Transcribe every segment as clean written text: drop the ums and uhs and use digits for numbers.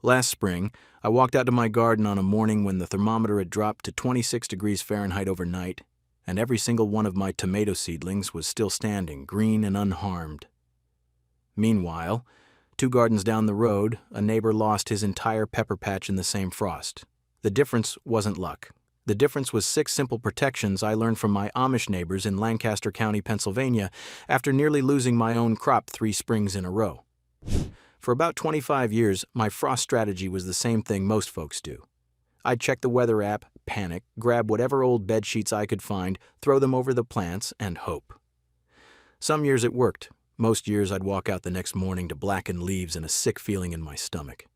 Last spring, I walked out to my garden on a morning when the thermometer had dropped to 26 degrees Fahrenheit overnight, and every single one of my tomato seedlings was still standing, green and unharmed. Meanwhile, 2 gardens down the road, a neighbor lost his entire pepper patch in the same frost. The difference wasn't luck. The difference was 6 simple protections I learned from my Amish neighbors in Lancaster County, Pennsylvania, after nearly losing my own crop 3 springs in a row. For about 25 years, my frost strategy was the same thing most folks do. I'd check the weather app, panic, grab whatever old bed sheets I could find, throw them over the plants, and hope. Some years it worked. Most years I'd walk out the next morning to blackened leaves and a sick feeling in my stomach.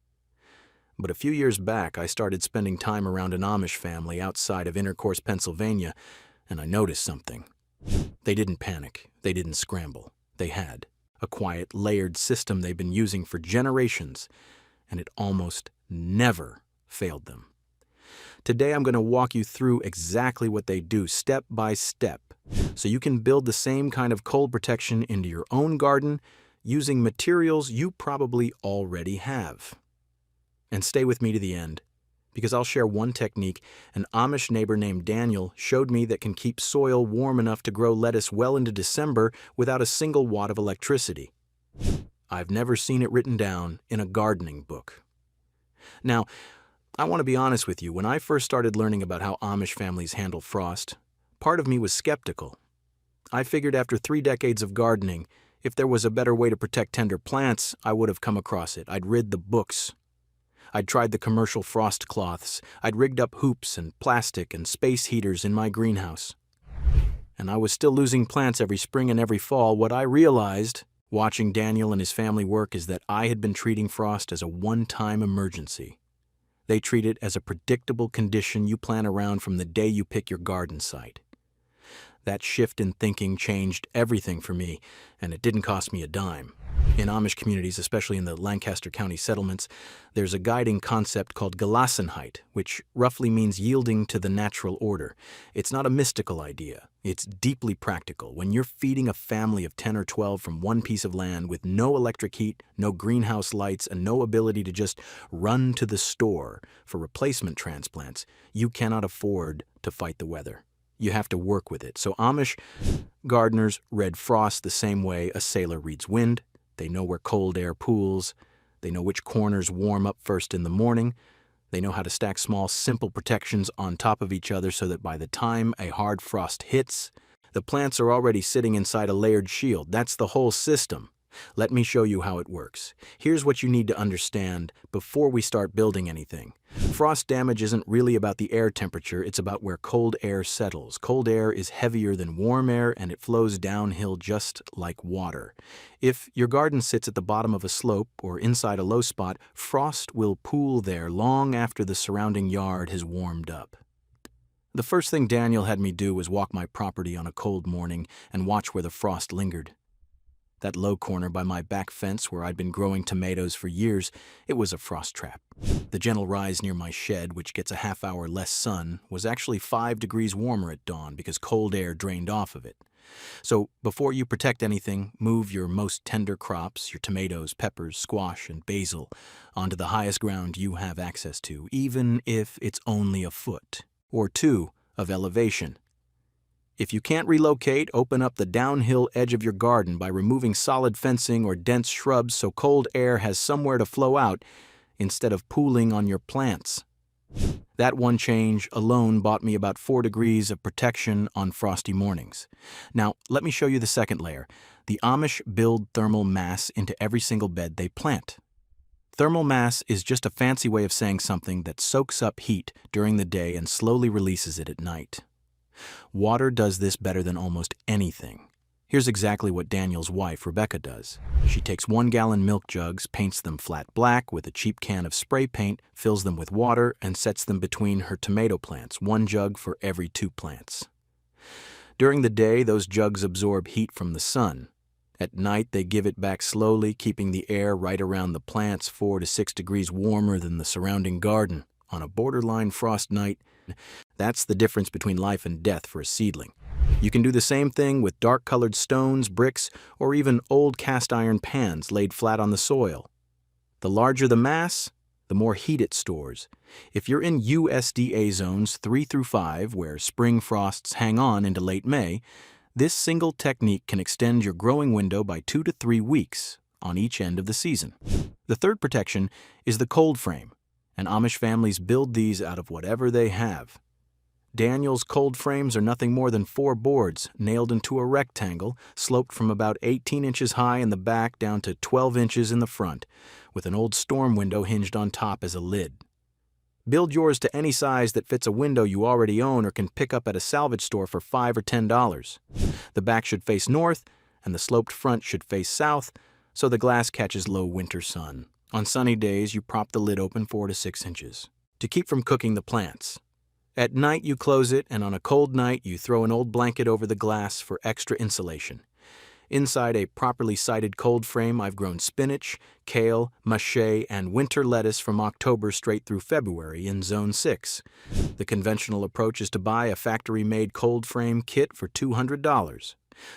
But a few years back, I started spending time around an Amish family outside of Intercourse, Pennsylvania, and I noticed something. They didn't panic. They didn't scramble. They had a quiet, layered system they've been using for generations, and it almost never failed them. Today I'm going to walk you through exactly what they do step by step, so you can build the same kind of cold protection into your own garden using materials you probably already have. And stay with me to the end, because I'll share one technique an Amish neighbor named Daniel showed me that can keep soil warm enough to grow lettuce well into December without a single watt of electricity. I've never seen it written down in a gardening book. Now, I want to be honest with you. When I first started learning about how Amish families handle frost, part of me was skeptical. I figured after 3 decades of gardening, if there was a better way to protect tender plants, I would have come across it. I'd read the books. I'd tried the commercial frost cloths. I'd rigged up hoops and plastic and space heaters in my greenhouse. And I was still losing plants every spring and every fall. What I realized, watching Daniel and his family work, is that I had been treating frost as a one-time emergency. They treat it as a predictable condition you plan around from the day you pick your garden site. That shift in thinking changed everything for me, and it didn't cost me a dime. In Amish communities, especially in the Lancaster County settlements, there's a guiding concept called Gelassenheit, which roughly means yielding to the natural order. It's not a mystical idea. It's deeply practical. When you're feeding a family of 10 or 12 from one piece of land with no electric heat, no greenhouse lights, and no ability to just run to the store for replacement transplants, you cannot afford to fight the weather. You have to work with it. So Amish gardeners read frost the same way a sailor reads wind. They know where cold air pools. They know which corners warm up first in the morning. They know how to stack small, simple protections on top of each other so that by the time a hard frost hits, the plants are already sitting inside a layered shield. That's the whole system. Let me show you how it works. Here's what you need to understand before we start building anything. Frost damage isn't really about the air temperature, it's about where cold air settles. Cold air is heavier than warm air, and it flows downhill just like water. If your garden sits at the bottom of a slope or inside a low spot, frost will pool there long after the surrounding yard has warmed up. The first thing Daniel had me do was walk my property on a cold morning and watch where the frost lingered. That low corner by my back fence where I'd been growing tomatoes for years, it was a frost trap. The gentle rise near my shed, which gets a half-hour less sun, was actually 5 degrees warmer at dawn because cold air drained off of it. So before you protect anything, move your most tender crops, your tomatoes, peppers, squash, and basil, onto the highest ground you have access to, even if it's only a foot or 2 of elevation. If you can't relocate, open up the downhill edge of your garden by removing solid fencing or dense shrubs so cold air has somewhere to flow out instead of pooling on your plants. That one change alone bought me about 4 degrees of protection on frosty mornings. Now, let me show you the second layer. The Amish build thermal mass into every single bed they plant. Thermal mass is just a fancy way of saying something that soaks up heat during the day and slowly releases it at night. Water does this better than almost anything. Here's exactly what Daniel's wife, Rebecca, does. She takes 1-gallon milk jugs, paints them flat black with a cheap can of spray paint, fills them with water, and sets them between her tomato plants, 1 jug for every 2 plants. During the day, those jugs absorb heat from the sun. At night, they give it back slowly, keeping the air right around the plants 4 to 6 degrees warmer than the surrounding garden. On a borderline frost night, that's the difference between life and death for a seedling. You can do the same thing with dark-colored stones, bricks, or even old cast-iron pans laid flat on the soil. The larger the mass, the more heat it stores. If you're in USDA zones 3 through 5, where spring frosts hang on into late May, this single technique can extend your growing window by 2 to 3 weeks on each end of the season. The third protection is the cold frame, and Amish families build these out of whatever they have. Daniel's cold frames are nothing more than 4 boards nailed into a rectangle, sloped from about 18 inches high in the back down to 12 inches in the front, with an old storm window hinged on top as a lid. Build yours to any size that fits a window you already own or can pick up at a salvage store for $5 or $10. The back should face north, and the sloped front should face south, so the glass catches low winter sun. On sunny days, you prop the lid open 4 to 6 inches to keep from cooking the plants. At night, you close it, and on a cold night, you throw an old blanket over the glass for extra insulation. Inside a properly sited cold frame, I've grown spinach, kale, mache, and winter lettuce from October straight through February in Zone 6. The conventional approach is to buy a factory-made cold frame kit for $200.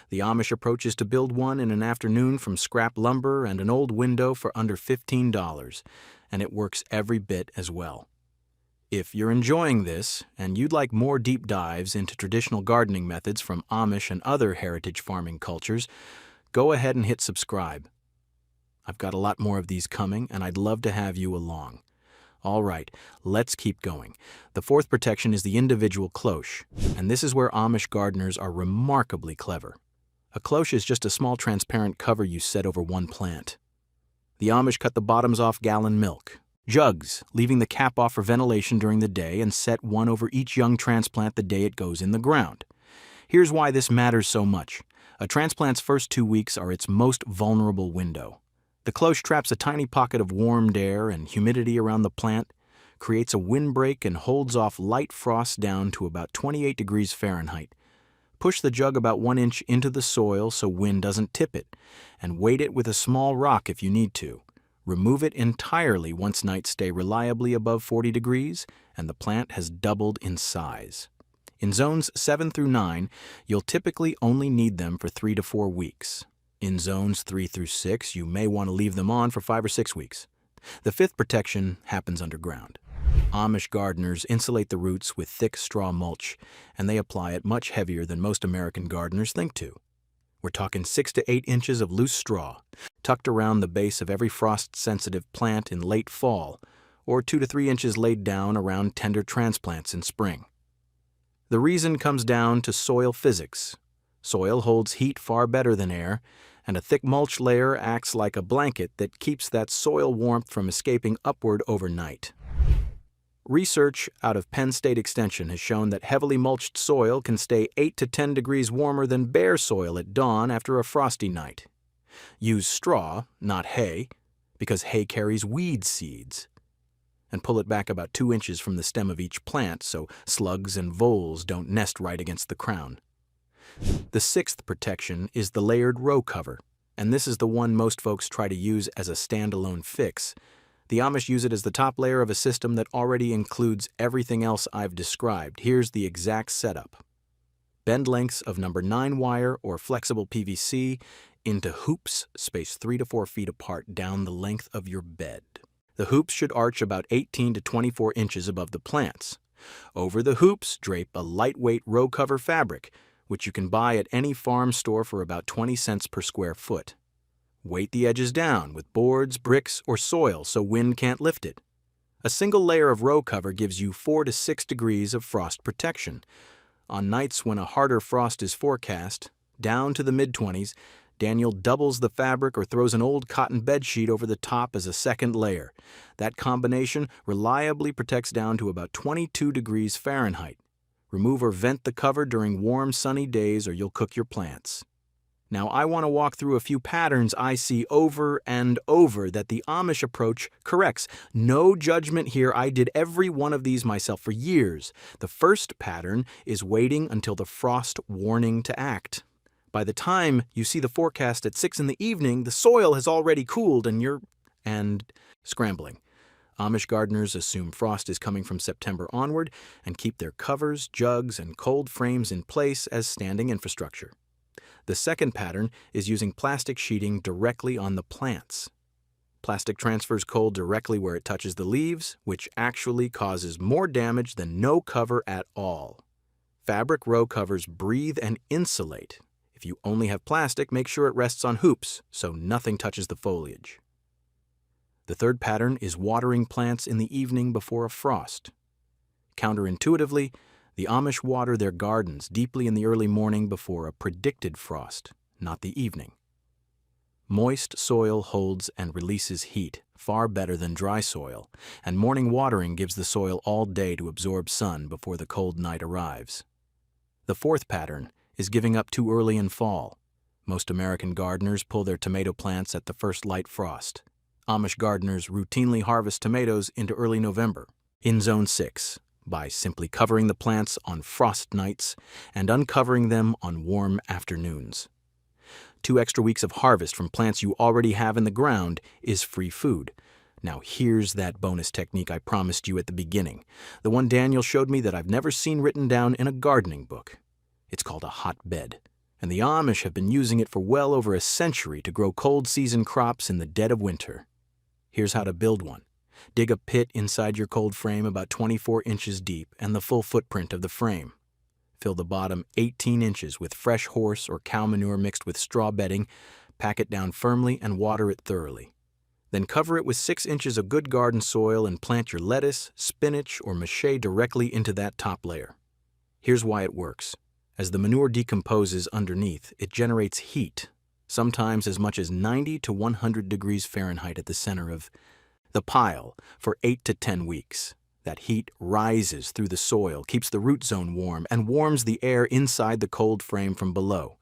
The Amish approach is to build one in an afternoon from scrap lumber and an old window for under $15, and it works every bit as well. If you're enjoying this, and you'd like more deep dives into traditional gardening methods from Amish and other heritage farming cultures, go ahead and hit subscribe. I've got a lot more of these coming, and I'd love to have you along. All right, let's keep going. The fourth protection is the individual cloche, and this is where Amish gardeners are remarkably clever. A cloche is just a small transparent cover you set over one plant. The Amish cut the bottoms off gallon milk jugs, leaving the cap off for ventilation during the day, and set one over each young transplant the day it goes in the ground. Here's why this matters so much. A transplant's first 2 weeks are its most vulnerable window. The cloche traps a tiny pocket of warmed air and humidity around the plant, creates a windbreak, and holds off light frost down to about 28 degrees Fahrenheit. Push the jug about 1 inch into the soil so wind doesn't tip it, and weight it with a small rock if you need to. Remove it entirely once nights stay reliably above 40 degrees, and the plant has doubled in size. In zones 7 through 9, you'll typically only need them for 3 to 4 weeks. In zones 3 through 6, you may want to leave them on for 5 or 6 weeks. The fifth protection happens underground. Amish gardeners insulate the roots with thick straw mulch, and they apply it much heavier than most American gardeners think to. We're talking 6 to 8 inches of loose straw, tucked around the base of every frost-sensitive plant in late fall, or 2 to 3 inches laid down around tender transplants in spring. The reason comes down to soil physics. Soil holds heat far better than air, and a thick mulch layer acts like a blanket that keeps that soil warmth from escaping upward overnight. Research out of Penn State Extension has shown that heavily mulched soil can stay 8 to 10 degrees warmer than bare soil at dawn after a frosty night. Use straw, not hay, because hay carries weed seeds. And pull it back about 2 inches from the stem of each plant so slugs and voles don't nest right against the crown. The sixth protection is the layered row cover, and this is the one most folks try to use as a standalone fix. The Amish use it as the top layer of a system that already includes everything else I've described. Here's the exact setup. Bend lengths of number 9 wire or flexible PVC into hoops spaced 3 to 4 feet apart down the length of your bed. The hoops should arch about 18 to 24 inches above the plants. Over the hoops, drape a lightweight row cover fabric, which you can buy at any farm store for about 20 cents per square foot. Weight the edges down with boards, bricks, or soil so wind can't lift it. A single layer of row cover gives you 4 to 6 degrees of frost protection. On nights when a harder frost is forecast, down to the mid-20s, Daniel doubles the fabric or throws an old cotton bedsheet over the top as a second layer. That combination reliably protects down to about 22 degrees Fahrenheit. Remove or vent the cover during warm, sunny days or you'll cook your plants. Now, I want to walk through a few patterns I see over and over that the Amish approach corrects. No judgment here. I did every one of these myself for years. The first pattern is waiting until the frost warning to act. By the time you see the forecast at 6 in the evening, the soil has already cooled and you're scrambling. Amish gardeners assume frost is coming from September onward and keep their covers, jugs, and cold frames in place as standing infrastructure. The second pattern is using plastic sheeting directly on the plants. Plastic transfers cold directly where it touches the leaves, which actually causes more damage than no cover at all. Fabric row covers breathe and insulate. If you only have plastic, make sure it rests on hoops so nothing touches the foliage. The third pattern is watering plants in the evening before a frost. Counterintuitively, the Amish water their gardens deeply in the early morning before a predicted frost, not the evening. Moist soil holds and releases heat far better than dry soil, and morning watering gives the soil all day to absorb sun before the cold night arrives. The fourth pattern is giving up too early in fall. Most American gardeners pull their tomato plants at the first light frost. Amish gardeners routinely harvest tomatoes into early November, in Zone 6, by simply covering the plants on frost nights and uncovering them on warm afternoons. 2 extra weeks of harvest from plants you already have in the ground is free food. Now here's that bonus technique I promised you at the beginning, the one Daniel showed me that I've never seen written down in a gardening book. It's called a hotbed, and the Amish have been using it for well over a century to grow cold season crops in the dead of winter. Here's how to build one. Dig a pit inside your cold frame about 24 inches deep and the full footprint of the frame. Fill the bottom 18 inches with fresh horse or cow manure mixed with straw bedding, pack it down firmly and water it thoroughly. Then cover it with 6 inches of good garden soil and plant your lettuce, spinach, or mache directly into that top layer. Here's why it works. As the manure decomposes underneath, it generates heat, sometimes as much as 90 to 100 degrees Fahrenheit at the center of the pile for 8 to 10 weeks. That heat rises through the soil, keeps the root zone warm, and warms the air inside the cold frame from below.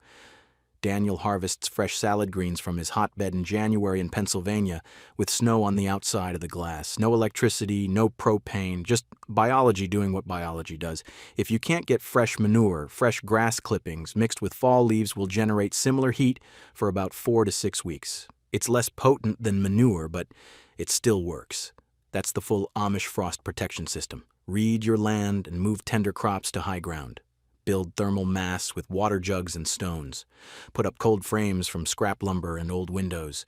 Daniel harvests fresh salad greens from his hotbed in January in Pennsylvania with snow on the outside of the glass. No electricity, no propane, just biology doing what biology does. If you can't get fresh manure, fresh grass clippings mixed with fall leaves will generate similar heat for about 4 to 6 weeks. It's less potent than manure, but it still works. That's the full Amish frost protection system. Reed your land and move tender crops to high ground. Build thermal mass with water jugs and stones. Put up cold frames from scrap lumber and old windows.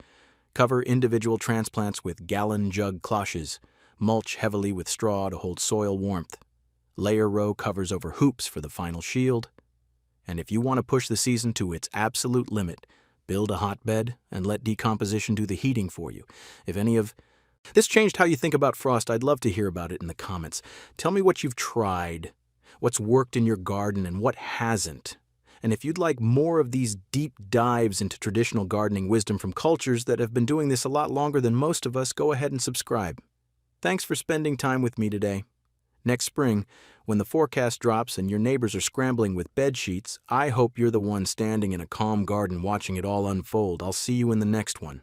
Cover individual transplants with gallon jug cloches. Mulch heavily with straw to hold soil warmth. Layer row covers over hoops for the final shield. And if you want to push the season to its absolute limit, build a hotbed and let decomposition do the heating for you. If any of this changed how you think about frost, I'd love to hear about it in the comments. Tell me what you've tried, what's worked in your garden, and what hasn't. And if you'd like more of these deep dives into traditional gardening wisdom from cultures that have been doing this a lot longer than most of us, go ahead and subscribe. Thanks for spending time with me today. Next spring, when the forecast drops and your neighbors are scrambling with bed sheets, I hope you're the one standing in a calm garden watching it all unfold. I'll see you in the next one.